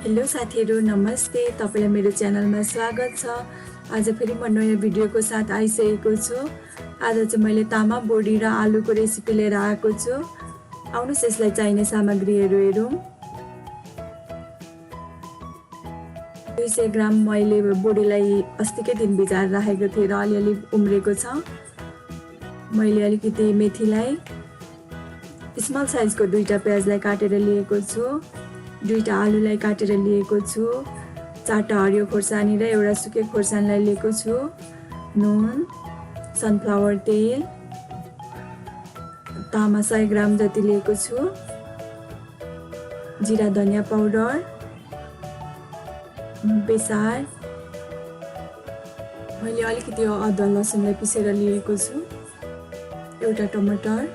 Hello साथीहरु, नमस्ते। तपाईलाई मेरो च्यानलमा स्वागत छ। आज फेरि म नयाँ भिडियोको साथ आइसकेको छु। आज चाहिँ मैले तामा बोडी र आलुको रेसिपी लिएर आएको छु। आउनुस् यसलाई चाहिने सामग्रीहरू हेरौँ। 200 ग्राम मैले बोडीलाई अस्तिकै दिन भिजाएर राखेको थिएँ र अलिअलि उम्रेको छ। मैले अलिकति मेथीलाई, स्मल साइजको 2टा प्याजलाई काटेर लिएको छु। 2टा आलुलाई काटेर लिएको छु। 4टा हरियो खोर्सानी र एउटा सुकेको खोर्सानीलाई लिएको छु। नुन, सनफ्लावर तेल, तामा 100 ग्राम जति लिएको छु। जिरा धनिया पाउडर, बेसार, मैले अलिकति अदुवा लसुनलाई पिसेर लिएको छु। एउटा टमाटर।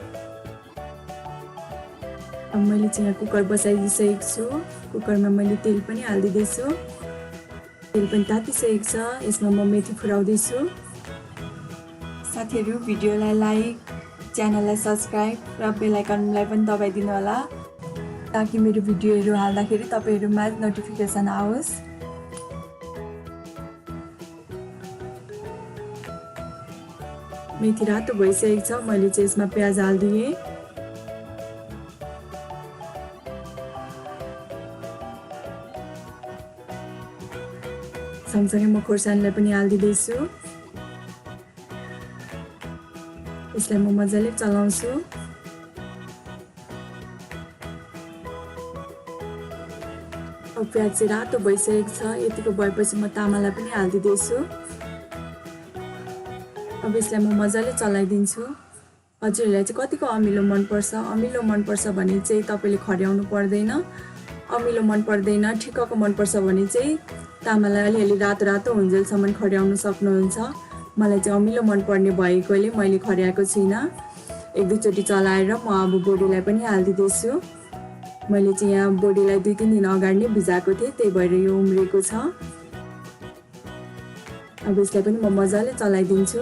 अब मैले चाहिँ यहाँ कुकर बसाइदिसकेको छु। कुकरमा मैले तेल पनि हालिदिँदैछु। तेल पनि तातिसकेको छ। यसमा म मेथी फुराउँदै छु। साथीहरु, भिडियोलाई लाइक, च्यानललाई सब्स्क्राइब र बेल आइकनलाई पनि दबाइदिनु होला ताकि मेरो भिडियोहरू हाल्दाखेरि तपाईहरुमा नोटिफिकेसन आओस्। मेथी रातो भइसकेको छ। मैले चाहिँ यसमा प्याज हाल्दिए। सँगसँगै म खोर्सानीलाई पनि हालिदिँदैछु। यसलाई म मजाले चलाउँछु। अब प्याज चाहिँ रातो भइसकेको छ। यतिको भएपछि म तामालाई पनि हालिदिँदैछु। अब यसलाई म मजाले चलाइदिन्छु। हजुरहरूलाई चाहिँ कतिको अमिलो मनपर्छ? अमिलो मनपर्छ भने चाहिँ तपाईँले खर्याउनु पर्दैन। अमिलो मन पर्दैन, ठिक्कको मनपर्छ भने चाहिँ तामालाई अलिअलि रातो रातो हुन्जेलसम्म खर्याउन सक्नुहुन्छ। मलाई चाहिँ अमिलो मनपर्ने भएकोले मैले खर्याएको छुइनँ। 1-2 चोटि चलाएर म अब बोडीलाई पनि हालिदिँदैछु। मैले चाहिँ यहाँ बोडीलाई 2-3 दिन अगाडि नै भिजाएको थिएँ, त्यही भएर यो उम्रेको छ। अब यसलाई पनि म मजाले चलाइदिन्छु।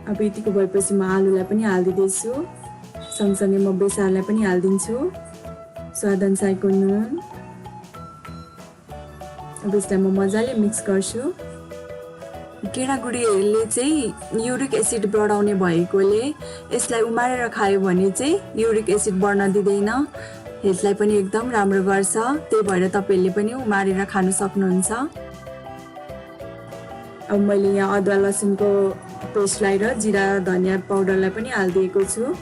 अब यतिको भएपछि म आलुलाई पनि हालिदिँदैछु। सँगसँगै म बेसारलाई पनि हालिदिन्छु। स्वादअनुसारको नुन। अब यसलाई म मजाले मिक्स गर्छु। केरागुडीहरूले चाहिँ युरिक एसिड बढाउने भएकोले यसलाई उमारेर खायो भने चाहिँ युरिक एसिड बढ्न दिँदैन। हेल्थलाई पनि एकदम राम्रो गर्छ। त्यही भएर तपाईहरुले पनि उमारेर खान सक्नुहुन्छ। अब मैले यहाँ अदुवा लसुनको पेस्टलाई र जिरा धनिया पाउडरलाई पनि हालिदिएको छु।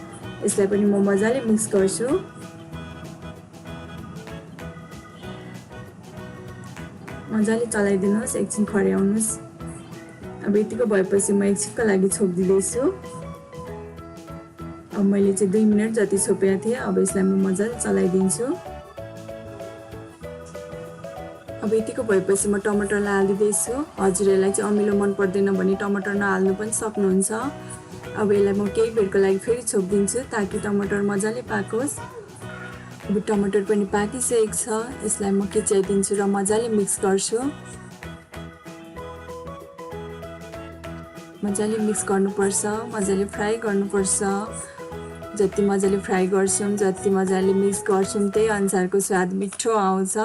यसलाई पनि म मजाले मिक्स गर्छु। मजाले चलाइदिनुहोस्, एकछिन खर्याउनुहोस्। अब यतिको भएपछि म एकछिनको लागि छोपिदिँदैछु। अब मैले चाहिँ 2 मिनेट जति छोपेको थिएँ। अब यसलाई म मजाले चलाइदिन्छु। अब यतिको भएपछि म टमाटरलाई हालिदिँदैछु। हजुरहरूलाई चाहिँ अमिलो मन पर्दैन भने टमाटर नहाल्नु पनि सक्नुहुन्छ। अब यसलाई म केही बेरको लागि फेरि छोपिदिन्छु ताकि टमाटर मजाले पाकोस्। अब टमाटर पनि पाकिसकेको छ। यसलाई म किच्याइदिन्छु र मजाले मिक्स गर्छु। मजाले मिक्स गर्नुपर्छ, मजाले फ्राई गर्नुपर्छ। जति मजाले फ्राई गर्छौँ, जति मजाले मिक्स गर्छौँ त्यही अनुसारको स्वाद मिठो आउँछ।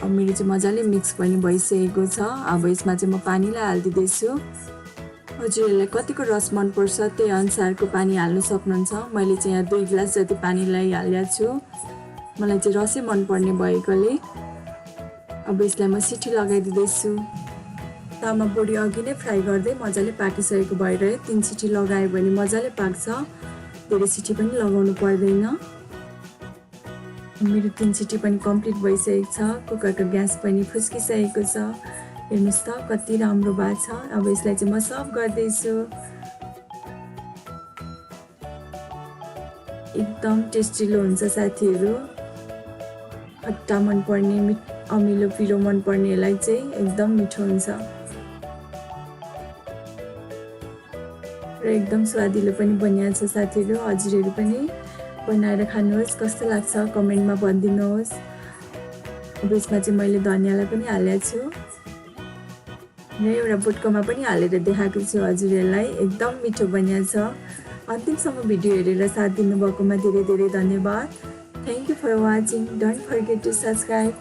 अब मेरो चाहिँ मजाले मिक्स पनि भइसकेको छ। अब यसमा चाहिँ म पानीलाई हालिदिँदैछु। हजुरहरूलाई कतिको रस मनपर्छ त्यही अनुसारको पानी हाल्नु सक्नुहुन्छ। मैले चाहिँ यहाँ 2 गिलास जति पानीलाई हालेको छु। मलाई चाहिँ रसै मनपर्ने भएकोले अब यसलाई म सिटी लगाइदिँदैछु। तामा बोडी अघि नै फ्राई गर्दै मजाले पाकिसकेको भएर 3 सिटी लगायो भने मजाले पाक्छ। धेरै सिटी पनि लगाउनु पर्दैन। मेरो 3 सिटी पनि कम्प्लिट भइसकेको छ। कुकरको ग्यास पनि फुस्किसकेको छ। हेर्नुहोस् त कति राम्रो भएको छ। अब यसलाई चाहिँ म सर्भ गर्दैछु। एकदम टेस्टिलो हुन्छ साथीहरु। खट्टा मनपर्ने, अमिलो पिरो मनपर्नेलाई चाहिँ एकदम मिठो हुन्छ र एकदम स्वादिलो पनि बनिएको छ साथीहरु। हजुरहरू पनि बनाएर खानुहोस्। कस्तो लाग्छ कमेन्टमा भनिदिनुहोस्। अब यसमा चाहिँ मैले धनियालाई पनि हालेको छु र एउटा बुटकोमा पनि हालेर देखाएको छु हजुरहरूलाई। एकदम मिठो बनिएको छ। अन्तिमसम्म भिडियो हेरेर साथ दिनुभएकोमा धेरै धेरै धन्यवाद। Thank you for watching. Don't forget to subscribe.